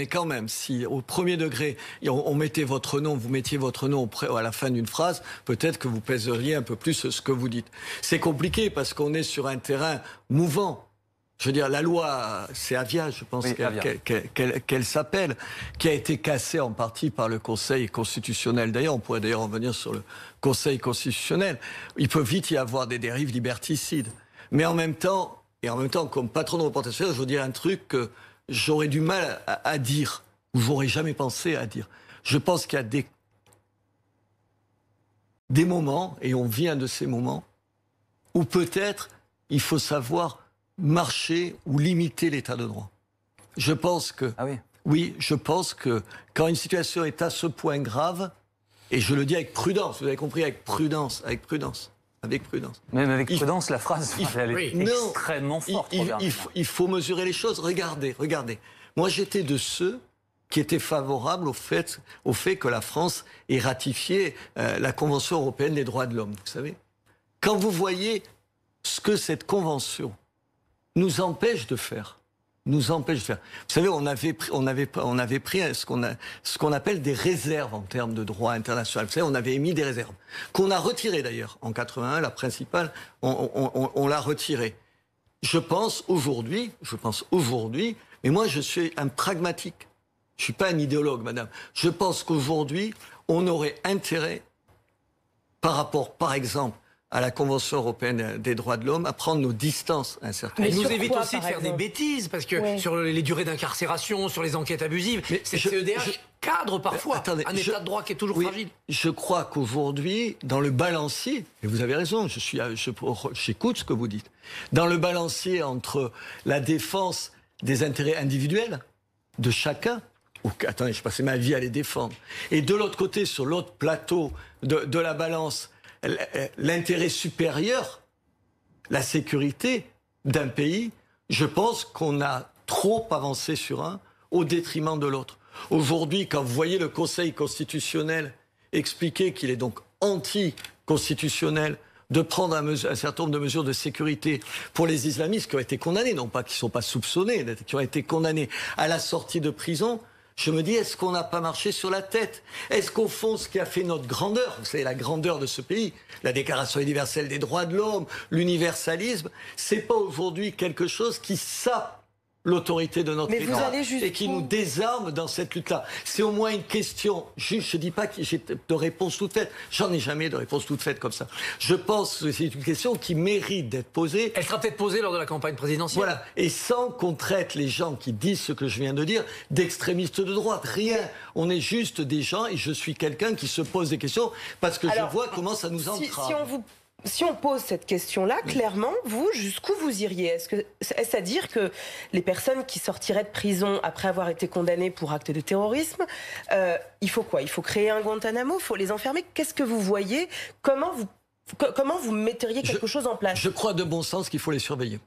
quand même, si au premier degré, on mettait votre nom, vous mettiez votre nom à la fin d'une phrase, peut-être que vous pèseriez un peu plus ce que vous dites. C'est compliqué parce qu'on est sur un terrain mouvant. Je veux dire, la loi, c'est Avia, je pense qu'elle s'appelle, qui a été cassée en partie par le Conseil constitutionnel. D'ailleurs, on pourrait d'ailleurs revenir sur le Conseil constitutionnel. Il peut vite y avoir des dérives liberticides. Mais en même temps, comme patron de représentation, je veux dire un truc que j'aurais du mal à dire, ou j'aurais jamais pensé à dire. Je pense qu'il y a des moments, et on vient de ces moments, où peut-être il faut savoir marcher ou limiter l'état de droit. Je pense que... Ah oui. Oui, je pense que quand une situation est à ce point grave, et je le dis avec prudence, vous avez compris, avec prudence. Avec prudence. Même avec prudence, la phrase, elle est extrêmement forte. Il faut mesurer les choses. Regardez. Moi, j'étais de ceux qui étaient favorables au fait que la France ait ratifié la Convention européenne des droits de l'homme. Vous savez, quand vous voyez ce que cette convention nous empêche de faire. Vous savez, on avait pris ce qu'on appelle des réserves en termes de droit international. Vous savez, on avait émis des réserves qu'on a retirées d'ailleurs en 81. La principale, on l'a retirée. Je pense aujourd'hui, mais moi je suis un pragmatique. Je suis pas un idéologue, madame. Je pense qu'aujourd'hui, on aurait intérêt, par rapport, par exemple, à la Convention européenne des droits de l'homme, à prendre nos distances à un certain moment. Mais nous évite aussi de faire des bêtises, parce que sur les durées d'incarcération, sur les enquêtes abusives, c'est CEDH cadre parfois un état de droit qui est toujours fragile. Je crois qu'aujourd'hui, dans le balancier, et vous avez raison, j'écoute ce que vous dites, dans le balancier entre la défense des intérêts individuels de chacun, attendez, je passais ma vie à les défendre, et de l'autre côté, sur l'autre plateau de la balance, l'intérêt supérieur, la sécurité d'un pays, je pense qu'on a trop avancé sur un au détriment de l'autre. Aujourd'hui, quand vous voyez le Conseil constitutionnel expliquer qu'il est donc anti-constitutionnel de prendre un certain nombre de mesures de sécurité pour les islamistes qui ont été condamnés, non pas qui ne sont pas soupçonnés, qui ont été condamnés à la sortie de prison, je me dis, est-ce qu'on n'a pas marché sur la tête? Est-ce qu'au fond, ce qui a fait notre grandeur, vous savez, la grandeur de ce pays, la Déclaration universelle des droits de l'homme, l'universalisme, c'est pas aujourd'hui quelque chose qui sape l'autorité de notre État et qui nous désarme dans cette lutte-là. C'est au moins une question. Je ne dis pas que j'ai de réponse toute faite. J'en ai jamais de réponse toute faite comme ça. Je pense que c'est une question qui mérite d'être posée. Elle sera peut-être posée lors de la campagne présidentielle. Voilà. Et sans qu'on traite les gens qui disent ce que je viens de dire d'extrémistes de droite. Rien. On est juste des gens et je suis quelqu'un qui se pose des questions parce que je vois comment ça nous entrave. Si on pose cette question-là, clairement, vous, jusqu'où vous iriez? Est-ce à dire que les personnes qui sortiraient de prison après avoir été condamnées pour actes de terrorisme, il faut quoi? Il faut créer un Guantanamo? Il faut les enfermer? Qu'est-ce que vous voyez? Comment vous metteriez quelque chose en place? Je crois de bon sens qu'il faut les surveiller.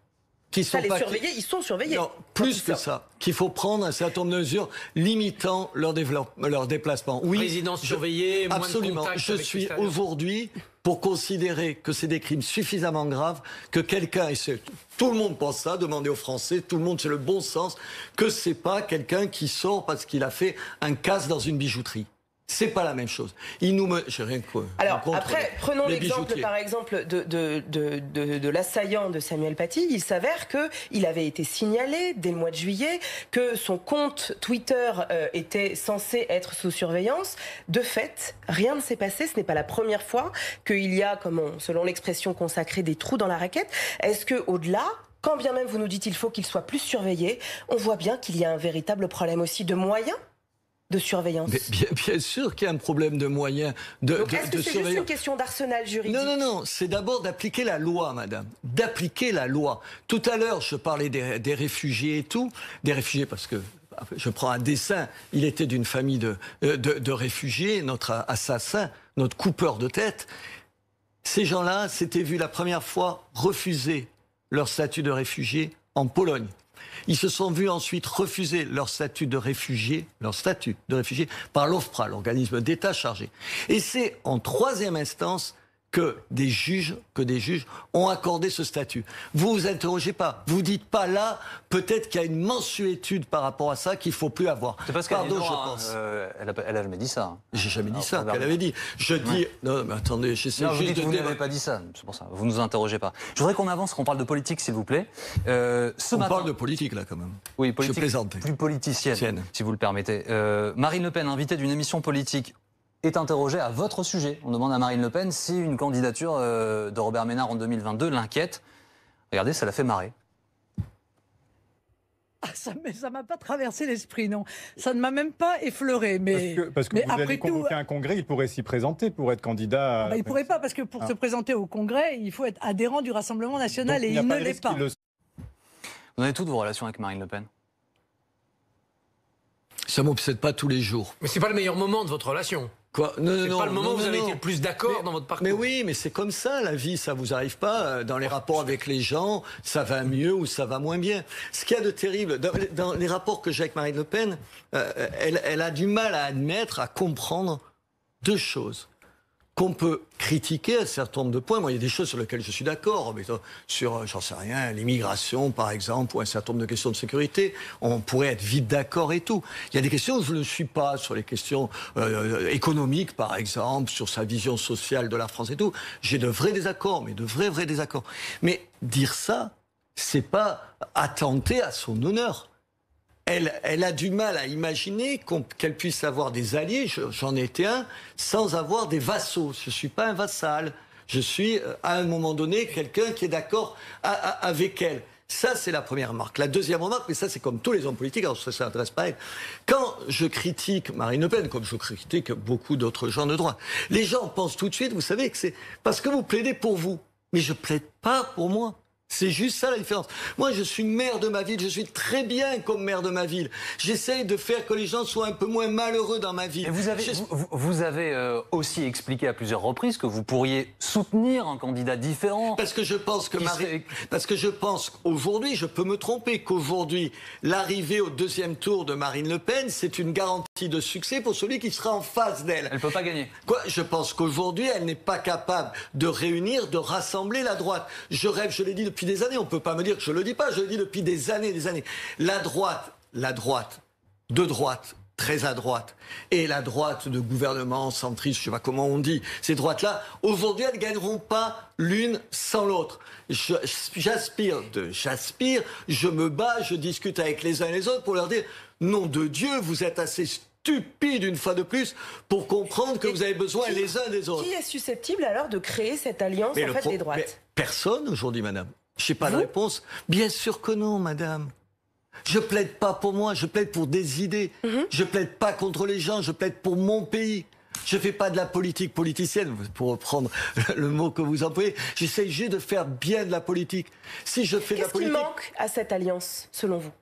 Ils sont surveillés. Non, plus que ça. Qu'il faut prendre un certain nombre de mesures limitant leur déplacement. Oui, résidence surveillée, moins absolument. de contact. Je suis aujourd'hui pour considérer que c'est des crimes suffisamment graves que quelqu'un, et tout le monde pense ça, demandez aux Français, tout le monde, c'est le bon sens, que c'est pas quelqu'un qui sort parce qu'il a fait un casse dans une bijouterie. C'est pas la même chose. Ils nous j'ai rien que. Alors après, prenons l'exemple par exemple de l'assaillant de Samuel Paty. Il s'avère qu'il avait été signalé dès le mois de juillet que son compte Twitter était censé être sous surveillance. De fait, rien ne s'est passé. Ce n'est pas la première fois qu'il y a, selon l'expression consacrée, des trous dans la raquette. Est-ce que au-delà, quand bien même vous nous dites qu'il faut qu'il soit plus surveillé, on voit bien qu'il y a un véritable problème aussi de moyens de surveillance? Mais bien sûr qu'il y a un problème de moyens de surveillance. Est-ce que c'est juste une question d'arsenal juridique? Non, c'est d'abord d'appliquer la loi, madame. D'appliquer la loi. Tout à l'heure, je parlais des réfugiés et tout. Des réfugiés parce que, je prends un dessin, il était d'une famille de réfugiés, notre assassin, notre coupeur de tête. Ces gens-là s'étaient vus la première fois refuser leur statut de réfugié en Pologne. Ils se sont vus ensuite refuser leur statut de réfugié par l'OFPRA, l'organisme d'État chargé. Et c'est en troisième instance que des juges ont accordé ce statut. Vous vous interrogez pas, vous dites pas là, peut-être qu'il y a une mensuétude par rapport à ça qu'il faut plus avoir. C'est parce qu'elle elle a jamais dit ça. J'ai jamais dit ça qu'elle avait dit. Je dis non, mais attendez, j'essaie juste de. Vous n'avez pas dit ça, c'est pour ça. Vous nous interrogez pas. Je voudrais qu'on avance, qu'on parle de politique, s'il vous plaît. On parle de politique là quand même. Oui, politique. Je plaisantais. Plus politicienne, si vous le permettez. Marine Le Pen, invitée d'une émission politique, est interrogée à votre sujet. On demande à Marine Le Pen si une candidature de Robert Ménard en 2022 l'inquiète. Regardez, ça l'a fait marrer. Ça ne m'a pas traversé l'esprit, non. Ça ne m'a même pas effleuré. Mais, parce que vous allez convoquer un congrès, il pourrait s'y présenter pour être candidat. Il ne pourrait pas, parce que pour se présenter au congrès, il faut être adhérent du Rassemblement national. Donc, et il ne l'est pas. Vous avez toutes vos relations avec Marine Le Pen? Ça ne m'obsède pas tous les jours. Mais ce n'est pas le meilleur moment de votre relation. Quoi? Non, c'est pas le moment où vous avez été le plus d'accord dans votre parcours. Mais oui, mais c'est comme ça, la vie, ça vous arrive pas. Dans les rapports avec les gens, ça va mieux ou ça va moins bien. Ce qu'il y a de terrible, dans les rapports que j'ai avec Marine Le Pen, elle a du mal à admettre, à comprendre deux choses. Qu'on peut critiquer un certain nombre de points. Moi, il y a des choses sur lesquelles je suis d'accord. Mais sur, j'en sais rien, l'immigration, par exemple, ou un certain nombre de questions de sécurité, on pourrait être vite d'accord et tout. Il y a des questions où je ne suis pas, sur les questions économiques, par exemple, sur sa vision sociale de la France et tout. J'ai de vrais désaccords, mais de vrais désaccords. Mais dire ça, c'est pas attenter à son honneur. Elle a du mal à imaginer qu'elle puisse avoir des alliés, j'en étais un, sans avoir des vassaux. Je ne suis pas un vassal. Je suis, à un moment donné, quelqu'un qui est d'accord avec elle. Ça, c'est la première remarque. La deuxième remarque, mais ça, c'est comme tous les hommes politiques, alors ça ne s'adresse pas à elle. Quand je critique Marine Le Pen, comme je critique beaucoup d'autres gens de droite, les gens pensent tout de suite, vous savez, que c'est parce que vous plaidez pour vous. Mais je ne plaide pas pour moi. C'est juste ça la différence. Moi, je suis maire de ma ville, je suis très bien comme maire de ma ville. J'essaye de faire que les gens soient un peu moins malheureux dans ma ville. Et vous avez aussi expliqué à plusieurs reprises que vous pourriez soutenir un candidat différent. Parce que je pense qu'aujourd'hui, je peux me tromper, qu'aujourd'hui, l'arrivée au deuxième tour de Marine Le Pen, c'est une garantie de succès pour celui qui sera en face d'elle. Elle ne peut pas gagner. Je pense qu'aujourd'hui, elle n'est pas capable de réunir, de rassembler la droite. Je rêve, je l'ai dit depuis des années, on ne peut pas me dire que je ne le dis pas, je le dis depuis des années. La droite, de droite, très à droite, et la droite de gouvernement centriste, je ne sais pas comment on dit, ces droites-là, aujourd'hui, elles ne gagneront pas l'une sans l'autre. J'aspire, je me bats, je discute avec les uns et les autres pour leur dire, nom de Dieu, vous êtes assez stupide une fois de plus pour comprendre que vous avez besoin les uns des autres. Qui est susceptible alors de créer cette alliance des droites? Mais personne aujourd'hui, madame. Je n'ai pas de réponse. Bien sûr que non, madame. Je plaide pas pour moi, je plaide pour des idées. Je plaide pas contre les gens, je plaide pour mon pays. Je fais pas de la politique politicienne, pour reprendre le mot que vous employez. J'essaie juste de faire bien de la politique. Si je fais de la politique... Qu'est-ce qui manque à cette alliance, selon vous?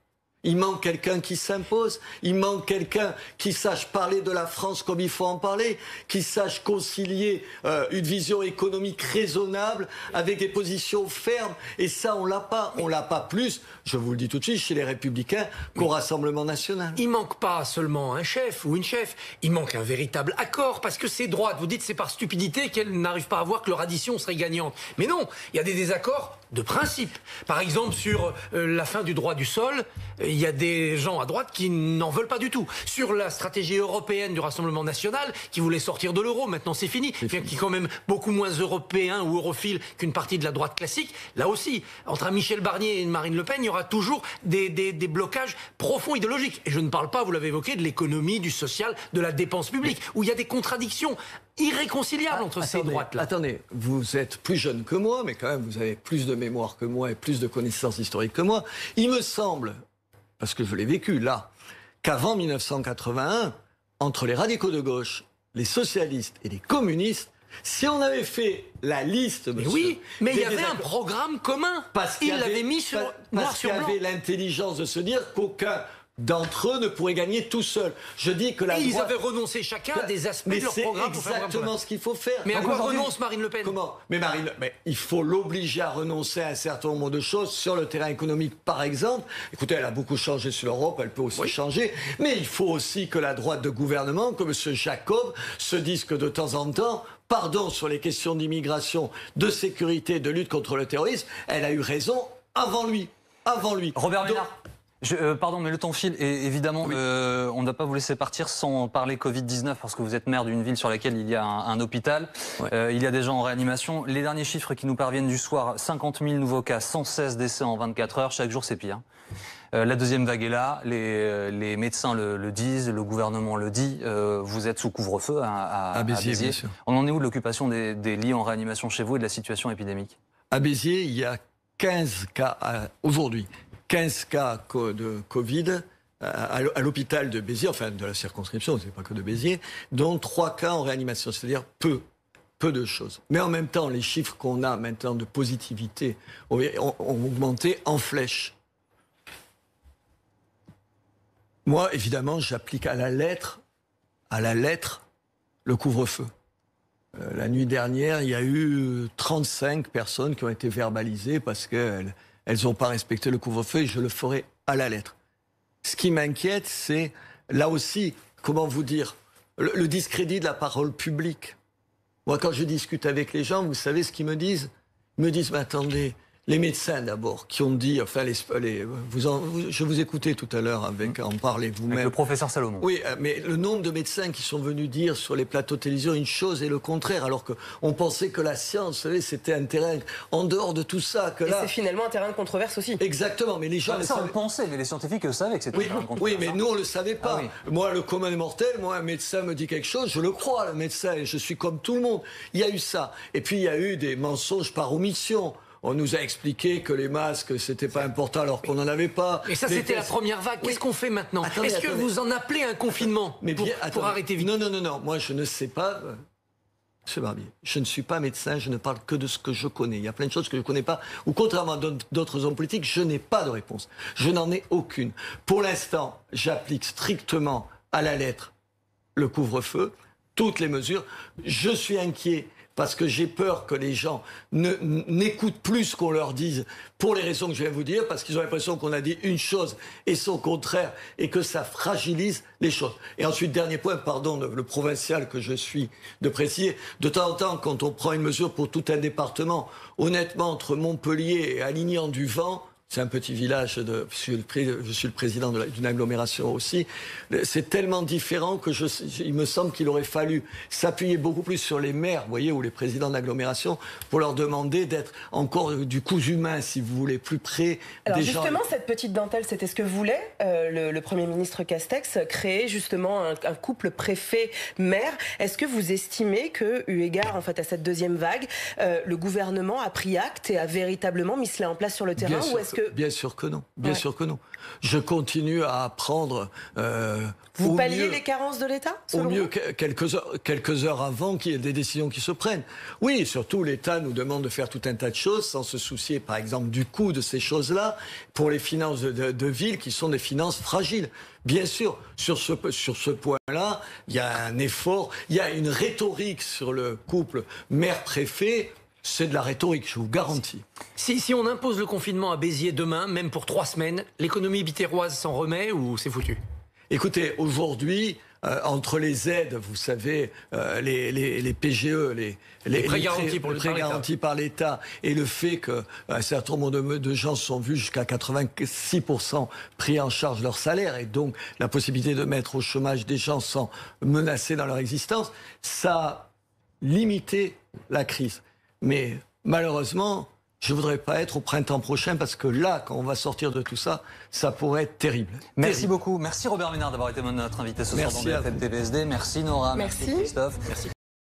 Il manque quelqu'un qui s'impose, il manque quelqu'un qui sache parler de la France comme il faut en parler, qui sache concilier une vision économique raisonnable avec des positions fermes. Et ça, on l'a pas. On l'a pas plus, je vous le dis tout de suite, chez les Républicains qu'au Rassemblement national. Il manque pas seulement un chef ou une chef, il manque un véritable accord. Parce que ces droites, vous dites c'est par stupidité qu'elles n'arrivent pas à voir que leur addition serait gagnante. Mais non, il y a des désaccords de principe. Par exemple, sur la fin du droit du sol, il y a des gens à droite qui n'en veulent pas du tout. Sur la stratégie européenne du Rassemblement national, qui voulait sortir de l'euro, maintenant c'est fini, qui est quand même beaucoup moins européen ou europhile qu'une partie de la droite classique. Là aussi, entre un Michel Barnier et une Marine Le Pen, il y aura toujours des blocages profonds idéologiques. Et je ne parle pas, vous l'avez évoqué, de l'économie, du social, de la dépense publique, où il y a des contradictions irréconciliables entre ces droites-là. Attendez, vous êtes plus jeune que moi, mais quand même vous avez plus de mémoire que moi et plus de connaissances historiques que moi. Il me semble, parce que je l'ai vécu là, qu'avant 1981, entre les radicaux de gauche, les socialistes et les communistes, si on avait fait la liste, mais oui, mais il y avait un programme commun. Il l'avait mis sur noir sur blanc. Parce qu'il y avait l'intelligence de se dire qu'aucun d'entre eux ne pourrait gagner tout seul. Je dis que ils avaient renoncé chacun à des aspects de leur programme. C'est exactement ce qu'il faut faire. Mais à quoi renonce Marine Le Pen? Comment? Mais il faut l'obliger à renoncer à un certain nombre de choses sur le terrain économique, par exemple. Écoutez, elle a beaucoup changé sur l'Europe, elle peut aussi changer. Mais il faut aussi que la droite de gouvernement, comme M. Jacob, se dise que de temps en temps, pardon, sur les questions d'immigration, de sécurité, de lutte contre le terrorisme, elle a eu raison avant lui. Robert Ménard. Pardon, mais le temps file et évidemment, on ne va pas vous laisser partir sans parler Covid-19 parce que vous êtes maire d'une ville sur laquelle il y a un hôpital. Il y a des gens en réanimation. Les derniers chiffres qui nous parviennent du soir, 50 000 nouveaux cas, 116 décès en 24 heures. Chaque jour, c'est pire. La deuxième vague est là. Les médecins le disent, le gouvernement le dit. Vous êtes sous couvre-feu à Béziers. Bien sûr. On en est où de l'occupation des lits en réanimation chez vous et de la situation épidémique? À Béziers, il y a 15 cas aujourd'hui. 15 cas de Covid à l'hôpital de Béziers, enfin de la circonscription, c'est pas que de Béziers, dont 3 cas en réanimation, c'est-à-dire peu de choses. Mais en même temps, les chiffres qu'on a maintenant de positivité ont augmenté en flèche. Moi, évidemment, j'applique à la lettre le couvre-feu. La nuit dernière, il y a eu 35 personnes qui ont été verbalisées parce qu'elles n'ont pas respecté le couvre-feu et je le ferai à la lettre. Ce qui m'inquiète, c'est, là aussi, comment vous dire, le discrédit de la parole publique. Moi, quand je discute avec les gens, vous savez ce qu'ils me disent? Ils me disent, mais attendez, les médecins d'abord, qui ont dit, enfin, je vous écoutais tout à l'heure en parler vous-même. Avec le professeur Salomon. Oui, mais le nombre de médecins qui sont venus dire sur les plateaux de télévision une chose et le contraire, alors qu'on pensait que la science, vous savez, c'était un terrain en dehors de tout ça. Et c'est finalement un terrain de controverse aussi. Exactement, mais les gens... ça, on le pensait, mais les scientifiques le savaient que c'était un terrain de controverse. Oui, mais nous, on ne le savait pas. Ah, oui. Moi, le commun des mortels, un médecin me dit quelque chose, je le crois, le médecin, et je suis comme tout le monde. Il y a eu ça. Et puis, il y a eu des mensonges par omission. On nous a expliqué que les masques, c'était pas important alors qu'on n'en avait pas. Et ça, c'était la première vague. Qu'est-ce qu'on fait maintenant? Est-ce que vous en appelez un confinement pour arrêter vite? Non. Moi, je ne sais pas. Monsieur Barbier, je ne suis pas médecin, je ne parle que de ce que je connais. Il y a plein de choses que je ne connais pas. Ou contrairement à d'autres hommes politiques, je n'ai pas de réponse. Je n'en ai aucune. Pour l'instant, j'applique strictement à la lettre le couvre-feu, toutes les mesures. Je suis inquiet parce que j'ai peur que les gens n'écoutent plus ce qu'on leur dise pour les raisons que je viens de vous dire, parce qu'ils ont l'impression qu'on a dit une chose et son contraire, et que ça fragilise les choses. Et ensuite, dernier point, pardon, le provincial que je suis, de préciser, de temps en temps, quand on prend une mesure pour tout un département, honnêtement, entre Montpellier et Alignan-du-Vent, c'est un petit village, je suis le président d'une agglomération aussi. C'est tellement différent que il me semble qu'il aurait fallu s'appuyer beaucoup plus sur les maires, vous voyez, ou les présidents d'agglomération, pour leur demander d'être encore du cousu humain, si vous voulez, plus près des gens. Alors justement, cette petite dentelle, c'était ce que voulait le Premier ministre Castex, créer justement un couple préfet-maire. Est-ce que vous estimez que, eu égard en fait à cette deuxième vague, le gouvernement a pris acte et a véritablement mis cela en place sur le terrain, ou est-ce que... Bien sûr que non. Bien sûr que non. Je continue à apprendre. Vous palliez les carences de l'État, au mieux, quelques heures avant qu'il y ait des décisions qui se prennent. Oui, surtout l'État nous demande de faire tout un tas de choses sans se soucier, par exemple, du coût de ces choses-là pour les finances de ville qui sont des finances fragiles. Bien sûr, sur ce point-là, il y a un effort, il y a une rhétorique sur le couple maire-préfet. C'est de la rhétorique, je vous garantis. Si on impose le confinement à Béziers demain, même pour 3 semaines, l'économie bitéroise s'en remet ou c'est foutu? Écoutez, aujourd'hui, entre les aides, vous savez, les PGE, les prêts garantis par l'État, et le fait qu'un certain nombre de gens sont vus jusqu'à 86% pris en charge leur salaire, et donc la possibilité de mettre au chômage des gens sans menacer dans leur existence, ça a limité la crise. Mais malheureusement, je ne voudrais pas être au printemps prochain, parce que là, quand on va sortir de tout ça, ça pourrait être terrible. Merci beaucoup. Merci Robert Ménard d'avoir été notre invité ce soir dans BFM TVSD. Merci Nora. Merci Christophe. Merci.